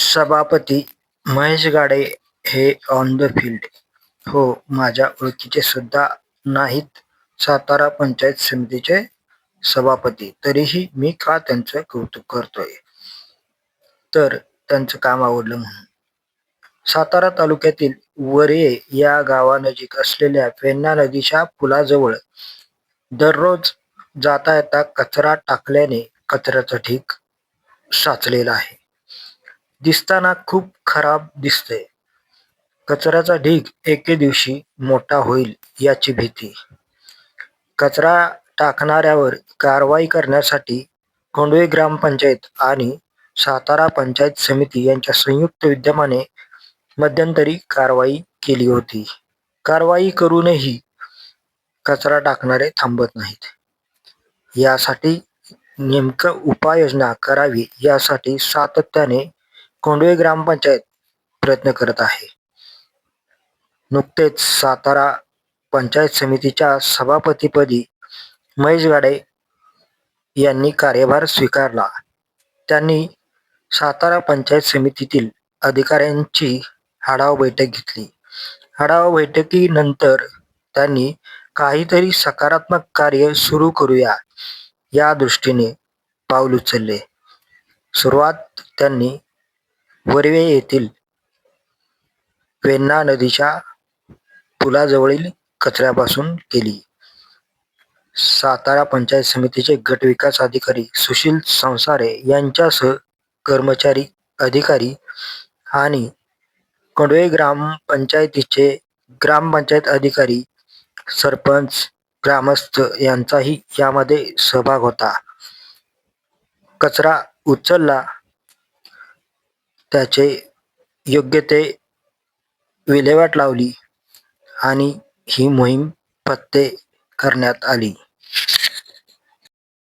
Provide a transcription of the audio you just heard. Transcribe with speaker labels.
Speaker 1: सभापती महेश गाडे हे on the field. हो, माझ्या ओळखीचे सुद्धा नाहीत सातारा पंचायत समितीचे सभापती, तरीही मी का त्यांचं कौतुक करतोय? तर त्यांचं काम आवडलं म्हणून. सातारा तालुक्यातील वरये या गावानजीक असलेल्या पेन्ना नदीच्या पुलाजवळ दररोज जाता येता कचरा टाकल्याने कचऱ्याचा ढीग साचलेला आहे. दिसताना खूप खराब दिसतंय. कचऱ्याचा ढीग एके दिवशी मोठा होईल याची भीती. कचरा टाकणाऱ्यावर कारवाई करण्यासाठी कोंढवे ग्रामपंचायत आणि सातारा पंचायत समिती यांच्या संयुक्त विद्यमाने मध्यंतरी कारवाई केली होती. कारवाई करूनही कचरा टाकणारे थांबत नाहीत. यासाठी नेमकं उपाययोजना करावी यासाठी सातत्याने कोंढवे ग्रामपंचायत प्रयत्न करत आहे. नुकतेच सातारा पंचायत समितीच्या सभापतीपदी महेश गाडे यांनी कार्यभार स्वीकारला. त्यांनी सातारा पंचायत समितीतील अधिकाऱ्यांची आढावा बैठक घेतली. आढावा बैठकीनंतर त्यांनी काहीतरी सकारात्मक कार्य सुरू करूया या दृष्टीने पाऊल उचलले. सुरुवात त्यांनी वरवे येथील पेन्ना नदीच्या पुलाजवळील कचऱ्यापासून केली. सातारा पंचायत समितीचे गट विकास अधिकारी सुशील संसारे यांच्यासह कर्मचारी, अधिकारी आणि कोंढवे ग्रामपंचायतीचे ग्रामपंचायत अधिकारी, सरपंच, ग्रामस्थ यांचाही यामध्ये सहभाग होता. कचरा उचलला, त्याचे योग्य ते विल्हेवाट लावली आणि ही मोहीम फत्ते करण्यात आली.